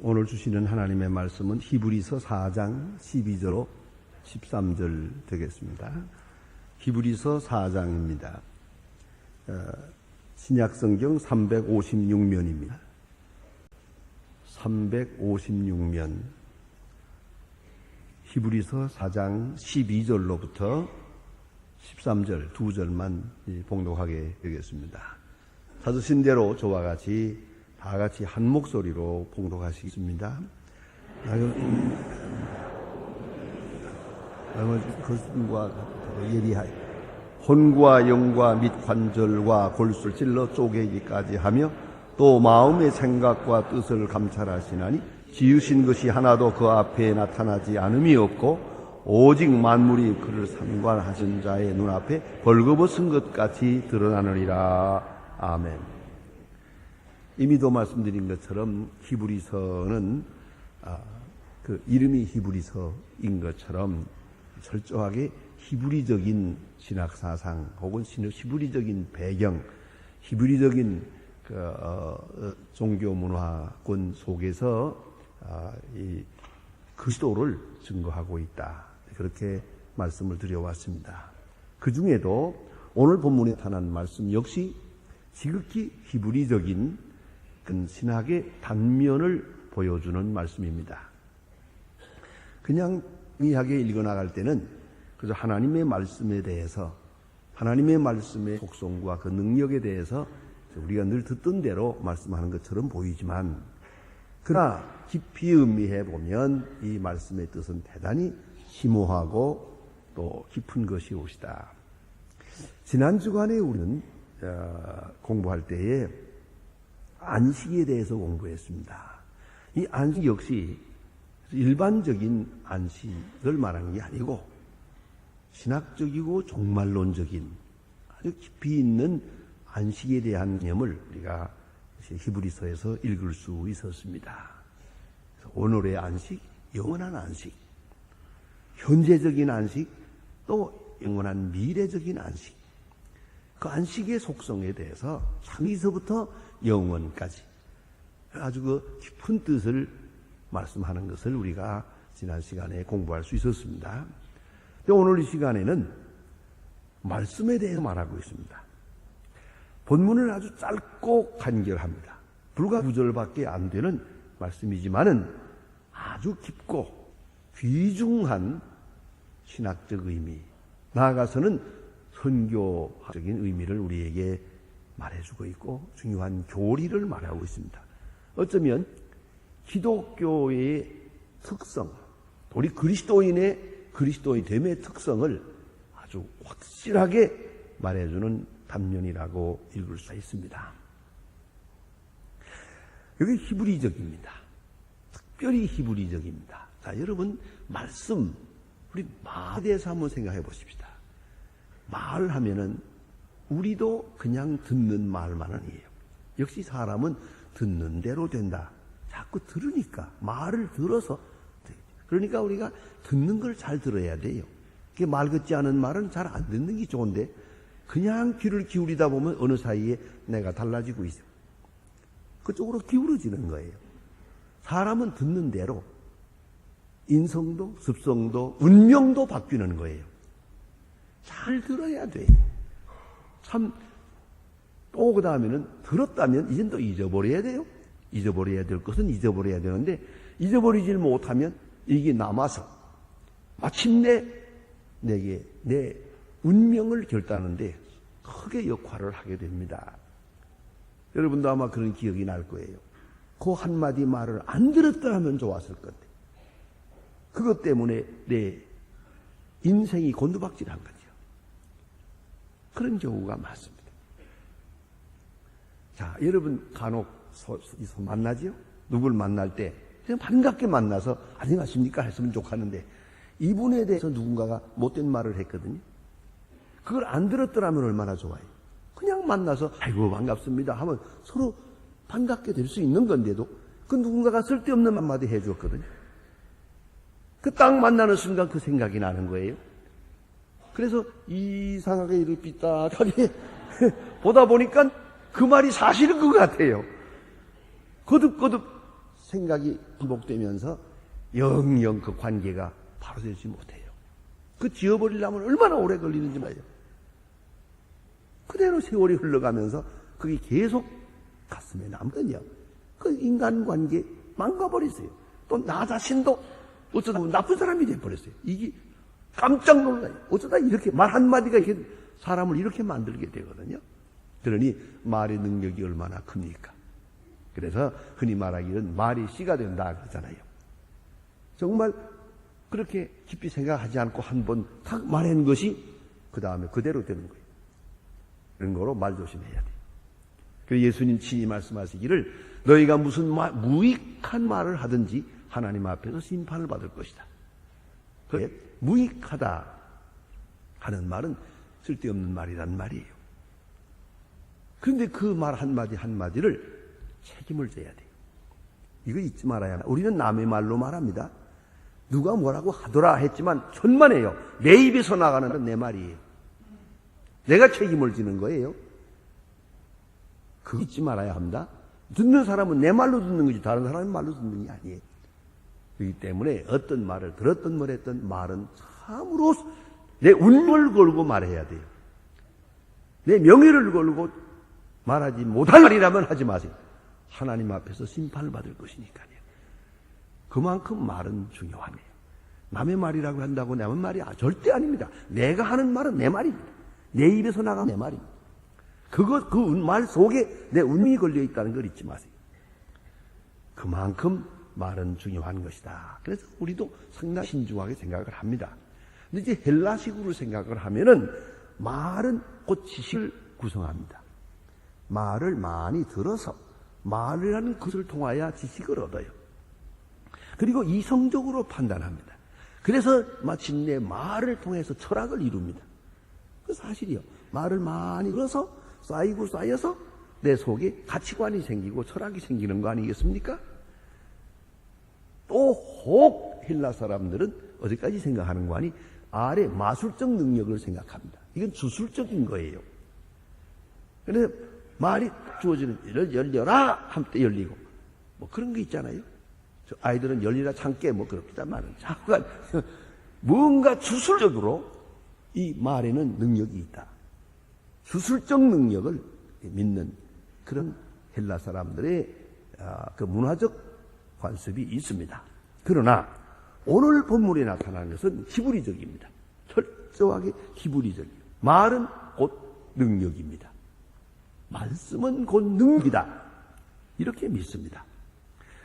오늘 주시는 하나님의 말씀은 히브리서 4장 12절로 13절 되겠습니다. 히브리서 4장입니다. 신약성경 356면입니다. 356면 히브리서 4장 12절로부터 13절 두 절만 봉독하게 되겠습니다. 찾으신 대로 저와 같이 다 같이 한 목소리로 봉독하시겠습니다. 혼과 영과 및 관절과 골수를 찔러 쪼개기까지 하며 또 마음의 생각과 뜻을 감찰하시나니 지으신 것이 하나도 그 앞에 나타나지 않음이 없고 오직 만물이 그를 상관하신 자의 눈앞에 벌거벗은 것 같이 드러나느니라. 아멘. 이미도 말씀드린 것처럼 히브리서는 그 이름이 히브리서인 것처럼 철저하게 히브리적인 신학사상 혹은 히브리적인 배경, 히브리적인 종교문화권 속에서 이 그리스도를 증거하고 있다. 그렇게 말씀을 드려왔습니다. 그 중에도 오늘 본문에 나타난 말씀 역시 지극히 히브리적인 신학의 단면을 보여주는 말씀입니다. 그냥 의하게 읽어나갈 때는 그저 하나님의 말씀에 대해서, 하나님의 말씀의 속성과 그 능력에 대해서 우리가 늘 듣던 대로 말씀하는 것처럼 보이지만, 그러나 깊이 음미해 보면 이 말씀의 뜻은 대단히 심오하고 또 깊은 것이옵시다. 지난 주간에 우리는 공부할 때에 안식에 대해서 공부했습니다. 이 안식 역시 일반적인 안식을 말하는 게 아니고 신학적이고 종말론적인 아주 깊이 있는 안식에 대한 개념을 우리가 히브리서에서 읽을 수 있었습니다. 오늘의 안식, 영원한 안식, 현재적인 안식, 또 영원한 미래적인 안식, 그 안식의 속성에 대해서 창세기서부터 영원까지 아주 그 깊은 뜻을 말씀하는 것을 우리가 지난 시간에 공부할 수 있었습니다. 오늘 이 시간에는 말씀에 대해서 말하고 있습니다. 본문은 아주 짧고 간결합니다. 불과 9절밖에 안 되는 말씀이지만은 아주 깊고 귀중한 신학적 의미, 나아가서는 선교적인 의미를 우리에게 말해주고 있고 중요한 교리를 말하고 있습니다. 어쩌면 기독교의 특성, 우리 그리스도인의 됨의 특성을 아주 확실하게 말해주는 단면이라고 읽을 수 있습니다. 여기 히브리적입니다. 특별히 히브리적입니다. 자, 여러분 말씀, 우리 말에 대해서 한번 생각해 보십시다. 말하면은 우리도 그냥 듣는 말만은 아니에요. 역시 사람은 듣는 대로 된다. 자꾸 들으니까, 말을 들어서, 그러니까 우리가 듣는 걸 잘 들어야 돼요. 말 같지 않은 말은 잘 안 듣는 게 좋은데 그냥 귀를 기울이다 보면 어느 사이에 내가 달라지고 있어요. 그쪽으로 기울어지는 거예요. 사람은 듣는 대로 인성도 습성도 운명도 바뀌는 거예요. 잘 들어야 돼. 참, 또 그 다음에는 들었다면 이젠 또 잊어버려야 돼요. 잊어버려야 될 것은 잊어버려야 되는데 잊어버리질 못하면 이게 남아서 마침내 내게 내 운명을 결단하는데 크게 역할을 하게 됩니다. 여러분도 아마 그런 기억이 날 거예요. 그 한마디 말을 안 들었다 하면 좋았을 건데 그것 때문에 내 인생이 곤두박질한 거죠. 그런 경우가 많습니다. 자, 여러분 간혹 만나지요? 누굴 만날 때 그냥 반갑게 만나서 안녕하십니까 했으면 좋겠는데 이분에 대해서 누군가가 못된 말을 했거든요. 그걸 안 들었더라면 얼마나 좋아요. 그냥 만나서 아이고 반갑습니다 하면 서로 반갑게 될 수 있는 건데도 그 누군가가 쓸데없는 한마디 해주었거든요. 그 딱 만나는 순간 그 생각이 나는 거예요. 그래서 이상하게 이렇게 삐딱하게 보다 보니까 그 말이 사실인 것 같아요. 거듭거듭 생각이 반복되면서 영영 그 관계가 바로 되지 못해요. 그 지워버리려면 얼마나 오래 걸리는지 말이에요. 그대로 세월이 흘러가면서 그게 계속 가슴에 남거든요. 그 인간관계 망가버렸어요. 또 나 자신도 어쩌다 보면 나쁜 사람이 돼버렸어요. 이게 깜짝 놀라요. 어쩌다 이렇게 말 한마디가 이렇게 사람을 이렇게 만들게 되거든요. 그러니 말의 능력이 얼마나 큽니까? 그래서 흔히 말하기는 말이 씨가 된다 그러잖아요. 정말 그렇게 깊이 생각하지 않고 한 번 탁 말한 것이 그 다음에 그대로 되는 거예요. 그런 거로 말 조심해야 돼요. 그래서 예수님 친히 말씀하시기를 너희가 무슨 무익한 말을 하든지 하나님 앞에서 심판을 받을 것이다. 무익하다 하는 말은 쓸데없는 말이란 말이에요. 그런데 그 말 한마디 한마디를 책임을 져야 돼요. 이거 잊지 말아야 합니다. 우리는 남의 말로 말합니다. 누가 뭐라고 하더라 했지만 천만에요. 내 입에서 나가는 건 내 말이에요. 내가 책임을 지는 거예요. 그거 잊지 말아야 합니다. 듣는 사람은 내 말로 듣는 거지 다른 사람의 말로 듣는 게 아니에요. 그렇기 때문에 어떤 말을 들었든 뭐랬든 말은 참으로 내 운명을 걸고 말해야 돼요. 내 명예를 걸고 말하지 못할 말이라면 하지 마세요. 하나님 앞에서 심판을 받을 것이니까요. 그만큼 말은 중요하네요. 남의 말이라고 한다고 남의 말이 절대 아닙니다. 내가 하는 말은 내 말입니다. 내 입에서 나간 내 말입니다. 그 말 속에 내 운명이 걸려 있다는 걸 잊지 마세요. 그만큼 말은 중요한 것이다. 그래서 우리도 상당히 신중하게 생각을 합니다. 근데 이제 헬라식으로 생각을 하면은 말은 곧 지식을 구성합니다. 말을 많이 들어서 말이라는 것을 통하여 지식을 얻어요. 그리고 이성적으로 판단합니다. 그래서 마침내 말을 통해서 철학을 이룹니다. 그 사실이요. 말을 많이 들어서 쌓이고 쌓여서 내 속에 가치관이 생기고 철학이 생기는 거 아니겠습니까? 또 혹 헬라 사람들은 어디까지 생각하는 거 아니? 아래 마술적 능력을 생각합니다. 이건 주술적인 거예요. 그래서 말이 주어지는 일을 열려라 할 때 열리고 뭐 그런 게 있잖아요. 저 아이들은 열리라 참깨 뭐 그렇다만 잠깐 뭔가 주술적으로 이 말에는 능력이 있다. 주술적 능력을 믿는 그런 헬라 사람들의 그 문화적 관습이 있습니다. 그러나 오늘 본문에 나타나는 것은 히브리적입니다. 철저하게 히브리적이에요. 말은 곧 능력입니다. 말씀은 곧 능력이다. 이렇게 믿습니다.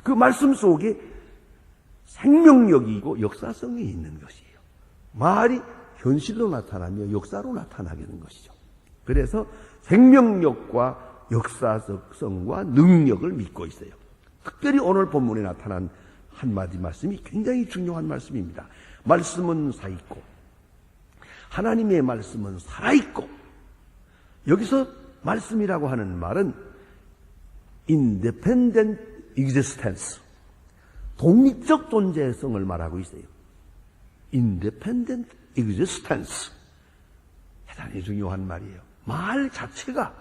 그 말씀 속에 생명력이 있고 역사성이 있는 것이에요. 말이 현실로 나타나며 역사로 나타나게 되는 것이죠. 그래서 생명력과 역사성과 능력을 믿고 있어요. 특별히 오늘 본문에 나타난 한마디 말씀이 굉장히 중요한 말씀입니다. 말씀은 살아있고 하나님의 말씀은 살아있고 여기서 말씀이라고 하는 말은 independent existence, 독립적 존재성을 말하고 있어요. independent existence, 대단히 중요한 말이에요. 말 자체가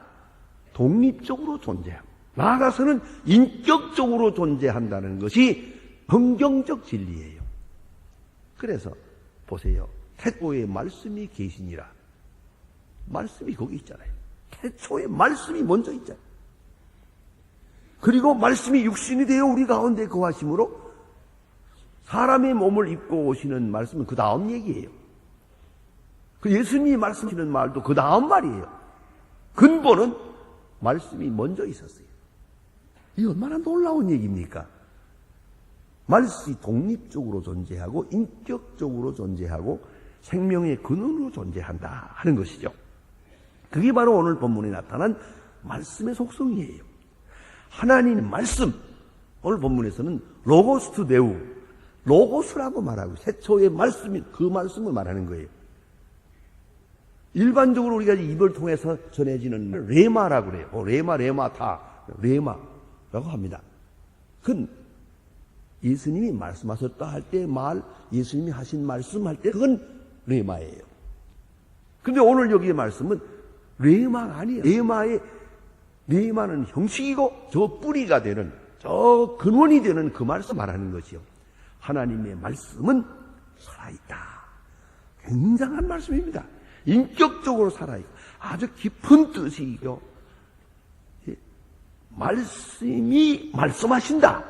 독립적으로 존재하고 나아가서는 인격적으로 존재한다는 것이 성경적 진리예요. 그래서 보세요. 태초에 말씀이 계시니라. 말씀이 거기 있잖아요. 태초에 말씀이 먼저 있잖아요. 그리고 말씀이 육신이 되어 우리 가운데 거하심으로 사람의 몸을 입고 오시는 말씀은 그 다음 얘기예요. 그 예수님이 말씀하시는 말도 그 다음 말이에요. 근본은 말씀이 먼저 있었어요. 이 얼마나 놀라운 얘기입니까? 말씀이 독립적으로 존재하고 인격적으로 존재하고 생명의 근원으로 존재한다 하는 것이죠. 그게 바로 오늘 본문에 나타난 말씀의 속성이에요. 하나님의 말씀, 오늘 본문에서는 로고스 투 데우, 로고스라고 말하고 태초의 말씀이 그 말씀을 말하는 거예요. 일반적으로 우리가 입을 통해서 전해지는 레마라고 그래요. 레마타, 레마라고 합니다. 그건 예수님이 말씀하셨다 할 때 예수님이 하신 말씀할 때 그건 레마예요. 근데 오늘 여기의 말씀은 레마가 아니에요. 레마는 형식이고 저 뿌리가 되는 저 근원이 되는 그 말씀 말하는 것이요. 하나님의 말씀은 살아있다. 굉장한 말씀입니다. 인격적으로 살아있고 아주 깊은 뜻이요. 말씀이 말씀하신다.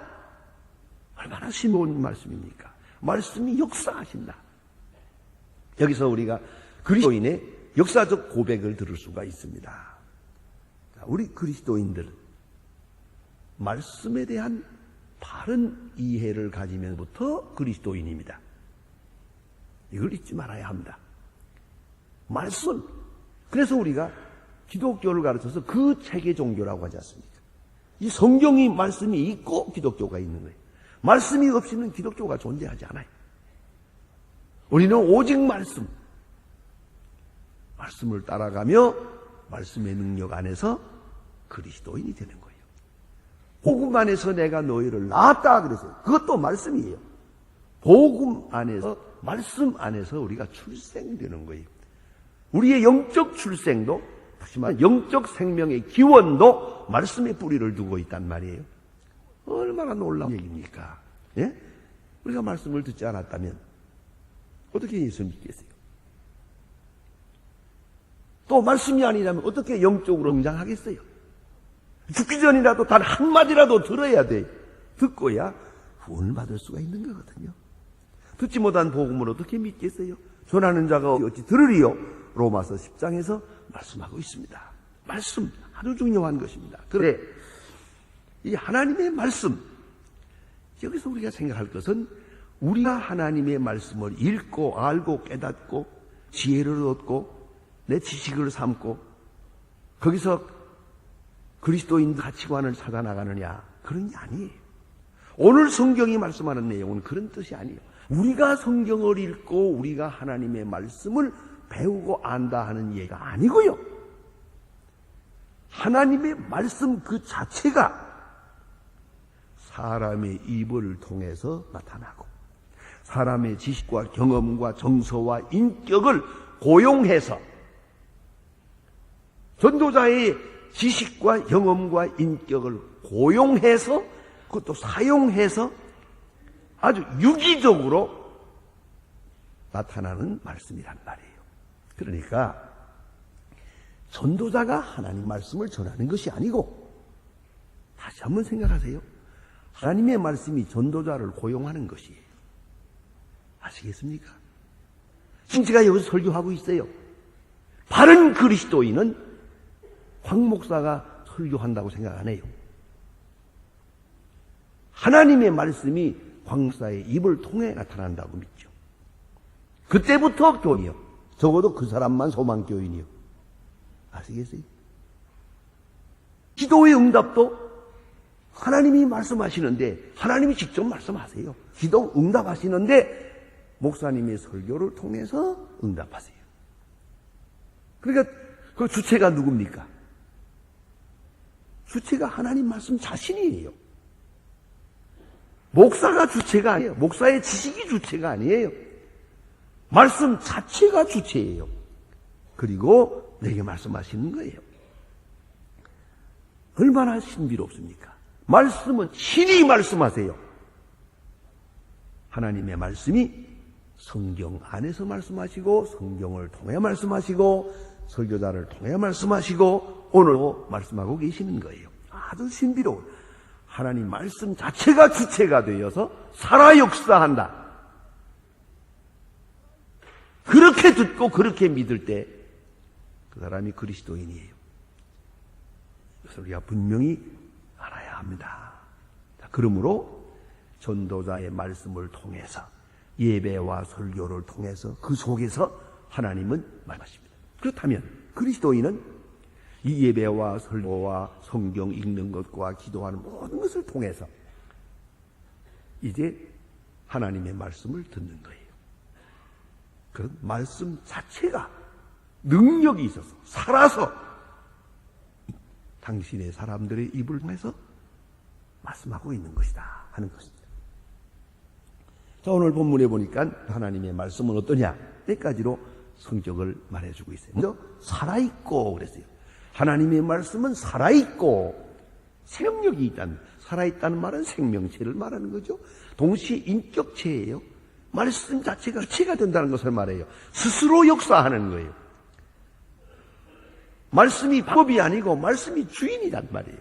얼마나 심오한 말씀입니까? 말씀이 역사하신다. 여기서 우리가 그리스도인의 역사적 고백을 들을 수가 있습니다. 우리 그리스도인들 말씀에 대한 바른 이해를 가지면부터 그리스도인입니다. 이걸 잊지 말아야 합니다. 말씀. 그래서 우리가 기독교를 가르쳐서 그 체계 종교라고 하지 않습니까? 이 성경이 말씀이 있고 기독교가 있는 거예요. 말씀이 없이는 기독교가 존재하지 않아요. 우리는 오직 말씀을 따라가며 말씀의 능력 안에서 그리스도인이 되는 거예요. 복음 안에서 내가 너희를 낳았다 그랬어요. 그것도 말씀이에요. 복음 안에서, 말씀 안에서 우리가 출생되는 거예요. 우리의 영적 출생도, 하지만 영적 생명의 기원도 말씀의 뿌리를 두고 있단 말이에요. 얼마나 놀라운 얘기입니까? 예? 우리가 말씀을 듣지 않았다면 어떻게 예수 믿겠어요? 또 말씀이 아니라면 어떻게 영적으로 성장하겠어요? 죽기 전이라도 단 한마디라도 들어야 돼. 듣고야 구원을 받을 수가 있는 거거든요. 듣지 못한 복음을 어떻게 믿겠어요? 전하는 자가 어찌 들으리요? 로마서 10장에서 말씀하고 있습니다. 말씀 아주 중요한 것입니다. 그런데 이 하나님의 말씀, 여기서 우리가 생각할 것은 우리가 하나님의 말씀을 읽고 알고 깨닫고 지혜를 얻고 내 지식을 삼고 거기서 그리스도인 가치관을 찾아나가느냐, 그런 게 아니에요. 오늘 성경이 말씀하는 내용은 그런 뜻이 아니에요. 우리가 성경을 읽고 우리가 하나님의 말씀을 배우고 안다 하는 얘기가 아니고요. 하나님의 말씀 그 자체가 사람의 입을 통해서 나타나고 사람의 지식과 경험과 정서와 인격을 고용해서 전도자의 지식과 경험과 인격을 고용해서 그것도 사용해서 아주 유기적으로 나타나는 말씀이란 말이에요. 그러니까 전도자가 하나님 말씀을 전하는 것이 아니고, 다시 한번 생각하세요. 하나님의 말씀이 전도자를 고용하는 것이에요. 아시겠습니까? 지금 제가 여기서 설교하고 있어요. 바른 그리스도인은 황 목사가 설교한다고 생각 안 해요. 하나님의 말씀이 황 목사의 입을 통해 나타난다고 믿죠. 그때부터 교인이요. 적어도 그 사람만 소망교인이요. 아시겠어요? 기도의 응답도 하나님이 말씀하시는데 하나님이 직접 말씀하세요. 기도 응답하시는데 목사님의 설교를 통해서 응답하세요. 그러니까 그 주체가 누굽니까? 주체가 하나님 말씀 자신이에요. 목사가 주체가 아니에요. 목사의 지식이 주체가 아니에요. 말씀 자체가 주체예요. 그리고 내게 말씀하시는 거예요. 얼마나 신비롭습니까? 말씀은 신이 말씀하세요. 하나님의 말씀이 성경 안에서 말씀하시고 성경을 통해 말씀하시고 설교자를 통해 말씀하시고 오늘도 말씀하고 계시는 거예요. 아주 신비로운 하나님 말씀 자체가 주체가 되어서 살아 역사한다. 그렇게 듣고 그렇게 믿을 때 그 사람이 그리스도인이에요. 그래서 우리가 분명히 알아야 합니다. 자, 그러므로 전도자의 말씀을 통해서 예배와 설교를 통해서 그 속에서 하나님은 말씀하십니다. 그렇다면 그리스도인은 이 예배와 설교와 성경 읽는 것과 기도하는 모든 것을 통해서 이제 하나님의 말씀을 듣는 거예요. 그 말씀 자체가 능력이 있어서 살아서 당신의 사람들의 입을 통해서 말씀하고 있는 것이다 하는 것입니다. 자, 오늘 본문에 보니까 하나님의 말씀은 어떠냐? 네 가지로 성격을 말해주고 있어요. 먼저 살아있고 그랬어요. 하나님의 말씀은 살아있고 생명력이 있다는, 살아있다는 말은 생명체를 말하는 거죠. 동시에 인격체예요. 말씀 자체가 체가 된다는 것을 말해요. 스스로 역사하는 거예요. 말씀이 방법이 아니고 말씀이 주인이란 말이에요.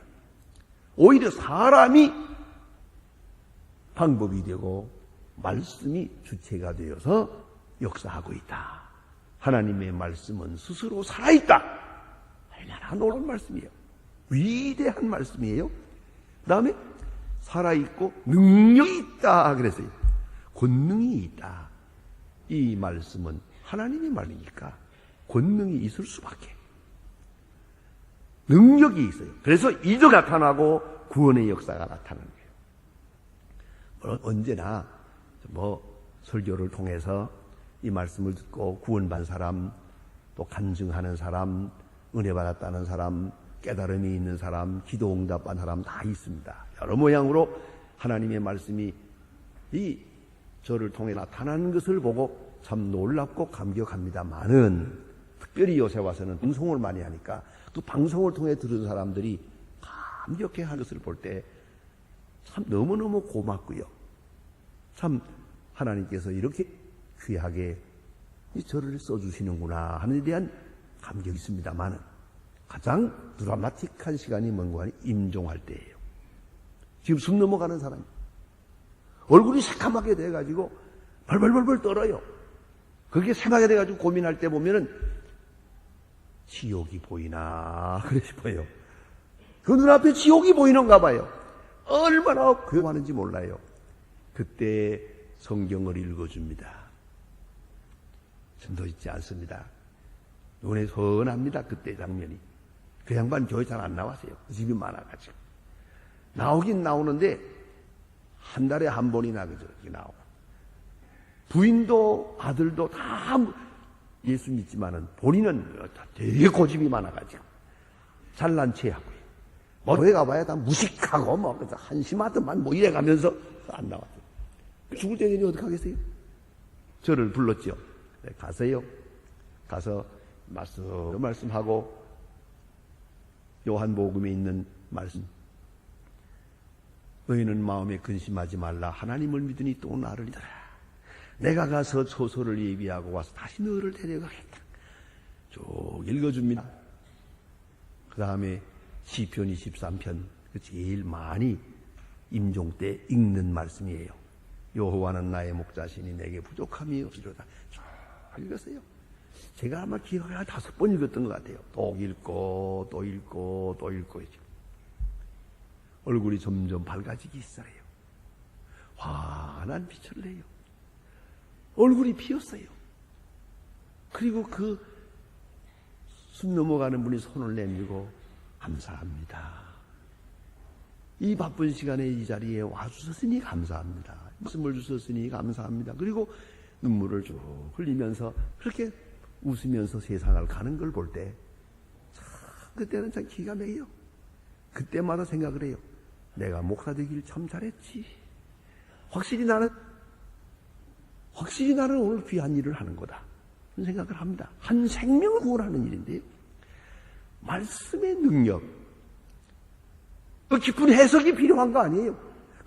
오히려 사람이 방법이 되고 말씀이 주체가 되어서 역사하고 있다. 하나님의 말씀은 스스로 살아있다. 얼마나 놀라운 말씀이에요. 위대한 말씀이에요. 그 다음에 살아있고 능력이 있다 그랬어요. 권능이 있다. 이 말씀은 하나님의 말이니까 권능이 있을 수밖에. 능력이 있어요. 그래서 이적 나타나고 구원의 역사가 나타나는 거예요. 언제나 설교를 통해서 이 말씀을 듣고 구원받은 사람, 또 간증하는 사람, 은혜 받았다는 사람, 깨달음이 있는 사람, 기도 응답한 사람 다 있습니다. 여러 모양으로 하나님의 말씀이 이 저를 통해 나타나는 것을 보고 참 놀랍고 감격합니다만은 특별히 요새 와서는 방송을 많이 하니까 또 방송을 통해 들은 사람들이 감격해하는 것을 볼 때 참 너무너무 고맙고요. 참 하나님께서 이렇게 귀하게 저를 써주시는구나 하는 데 대한 감격이 있습니다만은 가장 드라마틱한 시간이 뭔가 하니 임종할 때예요. 지금 숨 넘어가는 사람이 얼굴이 새카맣게 돼가지고 벌벌벌벌 떨어요. 그게 새하게 돼가지고 고민할 때 보면은 지옥이 보이나 그래 싶어요. 그 눈앞에 지옥이 보이는가 봐요. 얼마나 괴로워하는지 몰라요. 그때 성경을 읽어줍니다. 전도 있지 않습니다. 눈에 선합니다. 그때 장면이. 그 양반 교회 잘 안 나왔어요. 집이 많아가지고. 나오긴 나오는데 한 달에 한 번이나 그저 나오고. 부인도 아들도 다 예수 믿지만은 본인은 되게 고집이 많아가지고 잘난 체하고요. 교회 가봐야 다 무식하고 한심하더만 이래가면서 안 나왔어요. 죽을 때 되니 어떡하겠어요? 저를 불렀죠. 네, 가세요. 가서 말씀하고 요한복음에 있는 말씀. 너희는 마음에 근심하지 말라. 하나님을 믿으니 또 나를 믿어라. 내가 가서 소설을 예비하고 와서 다시 너를 데려가겠다. 쭉 읽어줍니다. 그 다음에 시편 23편 제일 많이 임종 때 읽는 말씀이에요. 여호와는 나의 목자시니 내게 부족함이 없으리로다. 쭉 읽었어요. 제가 아마 기억에 한 5번 읽었던 것 같아요. 또 읽고 또 읽고 또 읽고 얼굴이 점점 밝아지기 시작해요. 환한 빛을 내요. 얼굴이 피었어요. 그리고 그 숨 넘어가는 분이 손을 내밀고 감사합니다. 이 바쁜 시간에 이 자리에 와주셨으니 감사합니다. 말씀을 주셨으니 감사합니다. 그리고 눈물을 쭉 흘리면서 그렇게 웃으면서 세상을 가는 걸 볼 때 그때는 참 기가 막혀요. 그때마다 생각을 해요. 내가 목사 되길 참 잘했지. 확실히 나는 오늘 귀한 일을 하는 거다. 그런 생각을 합니다. 한 생명을 구원하는 일인데요. 말씀의 능력, 그 깊은 해석이 필요한 거 아니에요.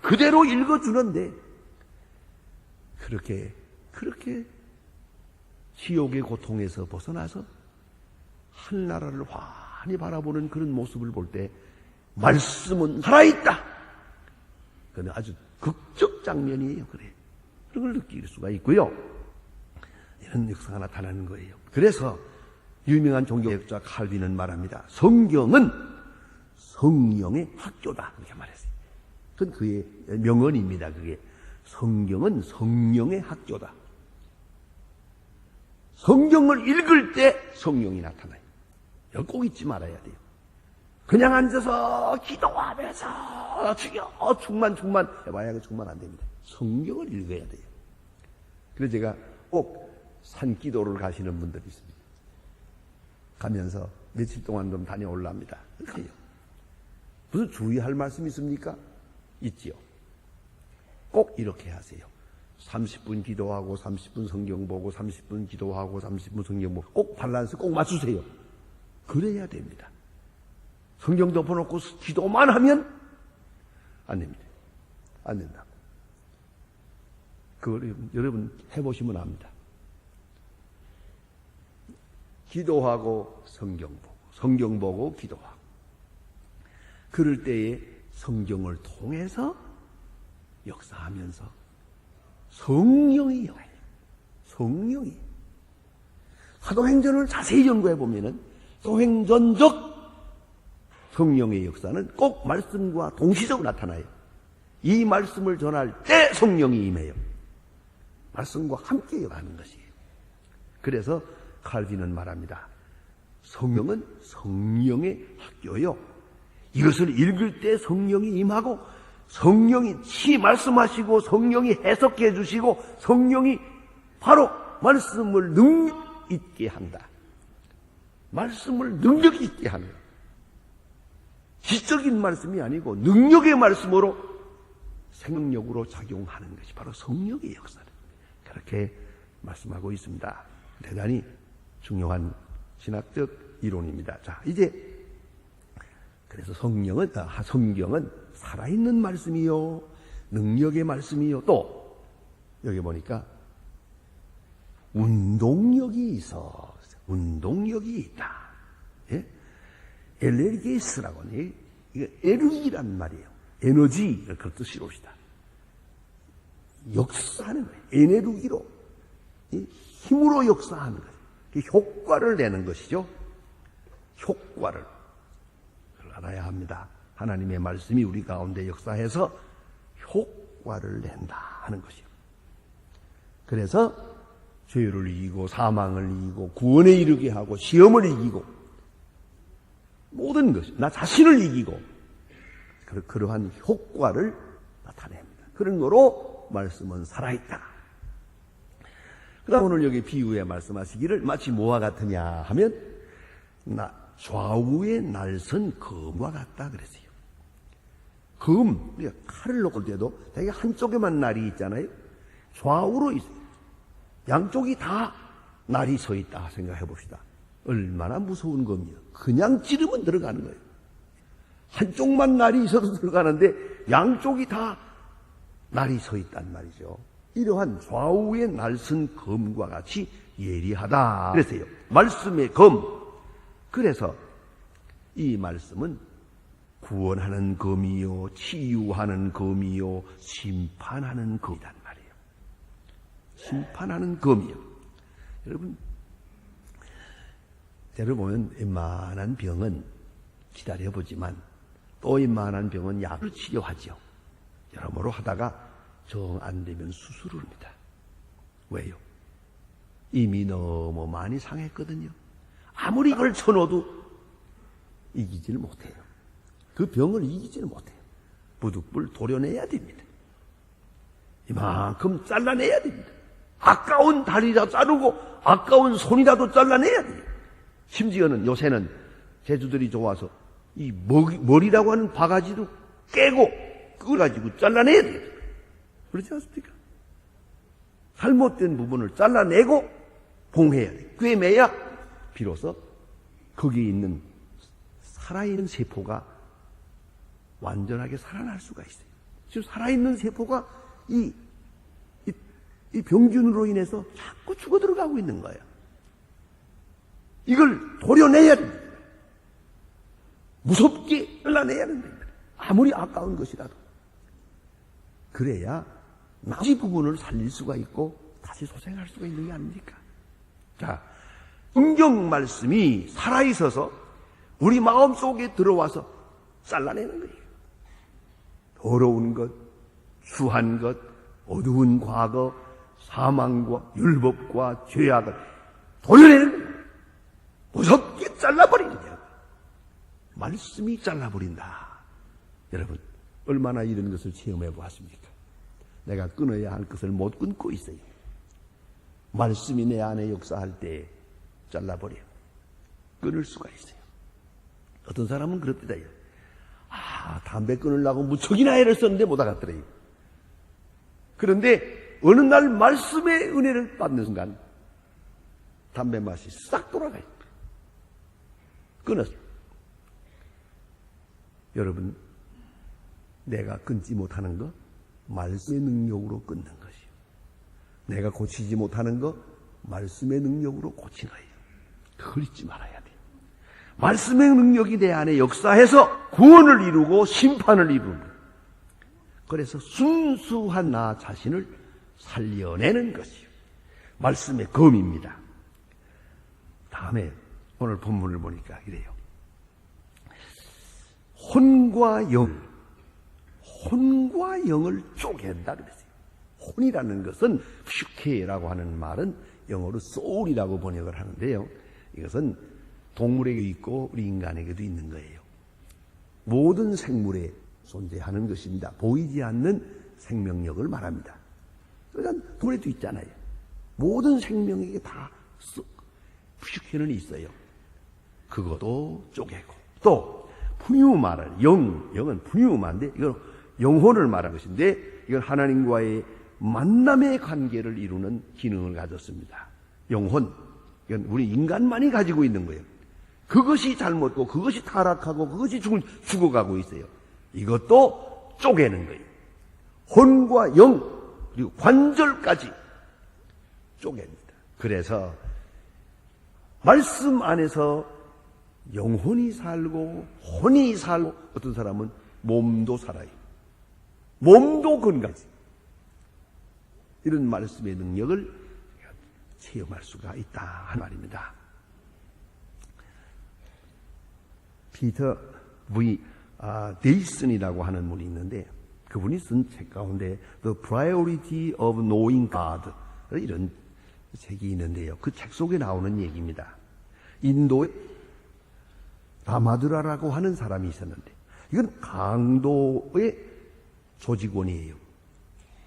그대로 읽어주는데 그렇게 지옥의 고통에서 벗어나서 하늘나라를 환히 바라보는 그런 모습을 볼 때 말씀은 살아있다. 그건 아주 극적 장면이에요. 그래. 그런 걸 느낄 수가 있고요. 이런 역사가 나타나는 거예요. 그래서 유명한 종교학자 칼빈은 말합니다. 성경은 성령의 학교다. 그렇게 말했어요. 그건 그의 명언입니다. 그게 성경은 성령의 학교다. 성경을 읽을 때 성령이 나타나요. 여기 꼭 잊지 말아야 돼요. 그냥 앉아서 기도하면서 충만 해봐야 그 충만 안 됩니다. 성경을 읽어야 돼요. 그래서 제가 꼭 산기도를 가시는 분들이 있습니다. 가면서 며칠 동안 좀 다녀올랍니다. 그래요. 무슨 주의할 말씀 있습니까? 있지요. 꼭 이렇게 하세요. 30분 기도하고 30분 성경 보고 30분 기도하고 30분 성경 보고 꼭 밸런스 꼭 맞추세요. 그래야 됩니다. 성경 덮어놓고 기도만 하면 안 됩니다. 안 된다고. 그걸 여러분 해보시면 압니다. 기도하고 성경 보고 기도하고. 그럴 때에 성경을 통해서 역사하면서 성령이 역사해요. 성령이. 사도행전을 자세히 연구해 보면은 사도행전적 성령의 역사는 꼭 말씀과 동시적으로 나타나요. 이 말씀을 전할 때 성령이 임해요. 말씀과 함께 하는 것이에요. 그래서 칼빈은 말합니다. 성령은 성령의 학교요. 이것을 읽을 때 성령이 임하고 성령이 치 말씀하시고 성령이 해석해 주시고 성령이 바로 말씀을 능력 있게 한다. 말씀을 능력 있게 하는 거예요. 지적인 말씀이 아니고 능력의 말씀으로 생명력으로 작용하는 것이 바로 성령의 역사다. 그렇게 말씀하고 있습니다. 대단히 중요한 신학적 이론입니다. 자, 이제 그래서 성경은 살아있는 말씀이요, 능력의 말씀이요, 또 여기 보니까 운동력이 있다. 예? 엘레르게스라고 하네. 이거 에너지란 말이에요. 에너지, 그 뜻이 옵시다. 역사하는 거예요. 에너지로, 힘으로 역사하는 거예요. 효과를 내는 것이죠. 효과를. 그걸 알아야 합니다. 하나님의 말씀이 우리 가운데 역사해서 효과를 낸다 하는 것이요. 그래서 죄를 이기고 사망을 이기고 구원에 이르게 하고 시험을 이기고 모든 것이 나 자신을 이기고 그러한 효과를 나타냅니다. 그런 거로 말씀은 살아있다. 그 다음 오늘 여기 비유에 말씀하시기를 마치 뭐와 같으냐 하면 좌우에 날선 검과 같다 그랬어요. 검, 우리가 칼을 놓을 때도 되게 한쪽에만 날이 있잖아요. 좌우로 있어요. 양쪽이 다 날이 서 있다 생각해 봅시다. 얼마나 무서운 검이요. 그냥 찌르면 들어가는 거예요. 한쪽만 날이 있어도 들어가는데 양쪽이 다 날이 서 있단 말이죠. 이러한 좌우에 날선 검과 같이 예리하다 그랬어요. 말씀의 검. 그래서 이 말씀은 구원하는 검이요, 치유하는 검이요, 심판하는 검이란 말이에요. 심판하는 검이요. 여러분, 때를 보면 웬만한 병은 기다려보지만 또 웬만한 병은 약을 치료하죠. 여러모로 하다가 정 안 되면 수술을 합니다. 왜요? 이미 너무 많이 상했거든요. 아무리 약을 쳐놓어도 이기지를 못해요. 그 병을 이기지를 못해요. 부득불 도려내야 됩니다. 이만큼 잘라내야 됩니다. 아까운 다리라도 자르고 아까운 손이라도 잘라내야 돼요. 심지어는 요새는 제주들이 좋아서 이 머리라고 하는 바가지도 깨고 그걸 가지고 잘라내야 돼요. 그렇지 않습니까? 잘못된 부분을 잘라내고 봉해야 돼요. 꿰매야 비로소 거기에 있는 살아있는 세포가 완전하게 살아날 수가 있어요. 지금 살아있는 세포가 이 병균으로 인해서 자꾸 죽어 들어가고 있는 거예요. 이걸 도려내야 됩니다. 무섭게 잘라내야 됩니다. 아무리 아까운 것이라도. 그래야 나머지 부분을 살릴 수가 있고 다시 소생할 수가 있는 게 아닙니까? 자, 성경 말씀이 살아있어서 우리 마음속에 들어와서 잘라내는 거예요. 더러운 것, 추한 것, 어두운 과거, 사망과 율법과 죄악을 도려내는 거예요. 무섭게 잘라버리는 거예요. 말씀이 잘라버린다. 여러분, 얼마나 이런 것을 체험해 보았습니까? 내가 끊어야 할 것을 못 끊고 있어요. 말씀이 내 안에 역사할 때 잘라버려요. 끊을 수가 있어요. 어떤 사람은 그렇더라요. 담배 끊으려고 무척이나 애를 썼는데 못 알았더래요. 그런데 어느 날 말씀의 은혜를 받는 순간 담배 맛이 싹 돌아가요. 끊었어요. 여러분, 내가 끊지 못하는 거 말씀의 능력으로 끊는 것이요. 내가 고치지 못하는 거 말씀의 능력으로 고치는 거예요. 그걸 잊지 말아야 돼요. 말씀의 능력이 내 안에 역사해서 구원을 이루고 심판을 이루는 거예요. 그래서 순수한 나 자신을 살려내는 것이요. 말씀의 검입니다. 다음에 오늘 본문을 보니까 이래요. 혼과 영을 쪼갠다 그랬어요. 혼이라는 것은 퓨케라고 하는 말은 영어로 soul이라고 번역을 하는데요. 이것은 동물에게 있고 우리 인간에게도 있는 거예요. 모든 생물에 존재하는 것입니다. 보이지 않는 생명력을 말합니다. 그러니까 동물에도 있잖아요. 모든 생명에게 다 퓨케는 있어요. 그것도 쪼개고 또 푸뉴마를 영은 푸뉴마인데 이건 영혼을 말하는 것인데 이건 하나님과의 만남의 관계를 이루는 기능을 가졌습니다. 영혼, 이건 우리 인간만이 가지고 있는 거예요. 그것이 잘못고 그것이 타락하고 그것이 죽어가고 있어요. 이것도 쪼개는 거예요. 혼과 영 그리고 관절까지 쪼갭니다. 그래서 말씀 안에서 영혼이 살고 혼이 살고 어떤 사람은 몸도 살아요. 몸도 건강하지. 이런 말씀의 능력을 체험할 수가 있다 하는 말입니다. 피터 V. 데이슨이라고 하는 분이 있는데 그분이 쓴 책 가운데 The Priority of Knowing God 이런 책이 있는데요. 그 책 속에 나오는 얘기입니다. 인도에 라마드라라고 하는 사람이 있었는데 이건 강도의 조직원이에요.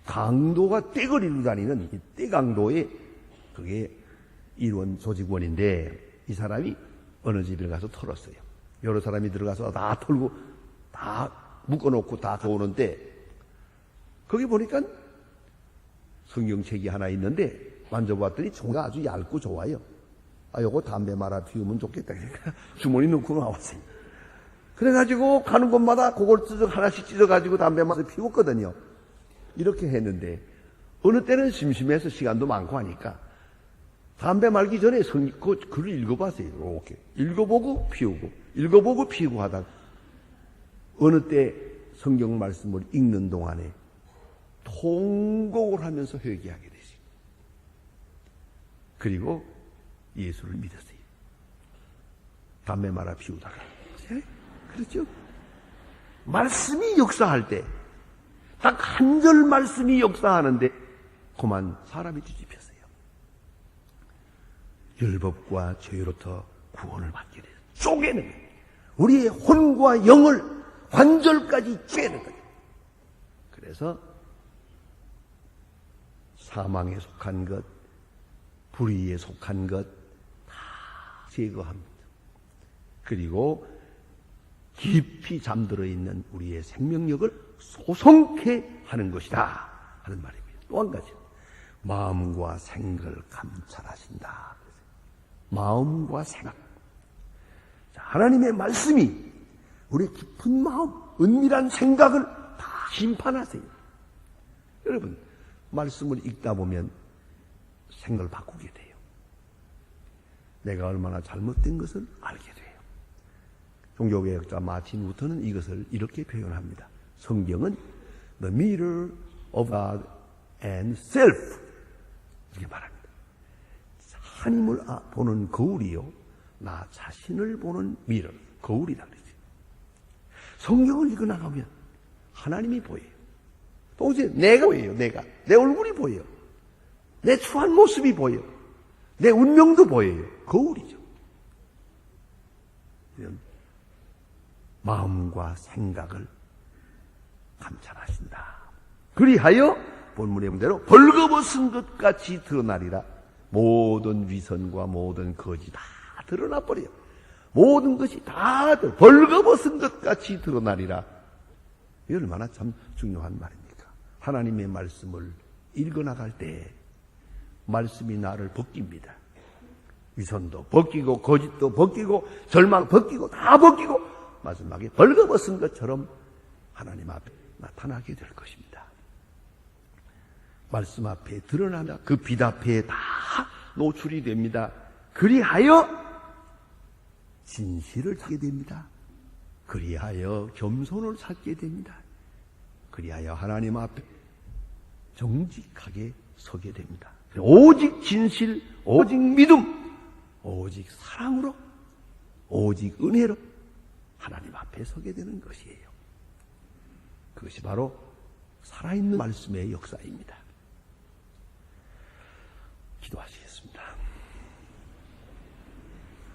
강도가 떼걸 이루고 다니는 떼강도의 그게 일원 조직원인데 이 사람이 어느 집에 가서 털었어요. 여러 사람이 들어가서 다 털고 다 묶어놓고 다 도우는데 거기 보니까 성경책이 하나 있는데 만져봤더니 종이가 아주 얇고 좋아요. 요거 담배 말아 피우면 좋겠다. 그러니까 주머니 넣고 나왔어요. 그래가지고 가는 곳마다 그걸 하나씩 찢어가지고 담배 말아 피웠거든요. 이렇게 했는데 어느 때는 심심해서 시간도 많고 하니까 담배 말기 전에 그 글을 읽어봤어요. 이렇게 읽어보고 피우고 읽어보고 피우고 하다가 어느 때 성경 말씀을 읽는 동안에 통곡을 하면서 회개하게 되지. 그리고 예수를 믿었어요. 담배 말아 피우다가. 그렇죠? 말씀이 역사할 때, 딱 한 절 말씀이 역사하는데, 그만 사람이 뒤집혔어요. 율법과 죄로부터 구원을 받게 돼요. 쪼개는 거예요. 우리의 혼과 영을 관절까지 쪼개는 거예요. 그래서 사망에 속한 것, 불의에 속한 것 다 제거합니다. 그리고 깊이 잠들어 있는 우리의 생명력을 소성케 하는 것이다 하는 말입니다. 또 한 가지 마음과 생각을 감찰하신다. 마음과 생각. 하나님의 말씀이 우리 깊은 마음, 은밀한 생각을 다 심판하세요. 여러분 말씀을 읽다 보면 생각을 바꾸게 돼요. 내가 얼마나 잘못된 것을 알게 돼요. 종교개혁자 마틴 루터는 이것을 이렇게 표현합니다. 성경은 the mirror of God and self 이렇게 말합니다. 하나님을 보는 거울이요, 나 자신을 보는 미러, 거울이라 그러죠. 성경을 읽어나가면 하나님이 보여요. 또 이제 내가 보여요. 내 얼굴이 보여요. 내 추한 모습이 보여요. 내 운명도 보여요. 거울이죠. 마음과 생각을 감찰하신다. 그리하여 본문의 문대로 벌거벗은 것 같이 드러나리라. 모든 위선과 모든 거짓 다 드러나 버려요. 모든 것이 다 벌거벗은 것 같이 드러나리라. 이 얼마나 참 중요한 말입니까? 하나님의 말씀을 읽어나갈 때 말씀이 나를 벗깁니다. 위선도 벗기고 거짓도 벗기고 절망 벗기고 다 벗기고 마지막에 벌거벗은 것처럼 하나님 앞에 나타나게 될 것입니다. 말씀 앞에 드러나며 그 빛 앞에 다 노출이 됩니다. 그리하여 진실을 찾게 됩니다. 그리하여 겸손을 찾게 됩니다. 그리하여 하나님 앞에 정직하게 서게 됩니다. 오직 진실, 오직 믿음, 오직 사랑으로, 오직 은혜로 하나님 앞에 서게 되는 것이에요. 그것이 바로 살아있는 말씀의 역사입니다. 기도하시겠습니다.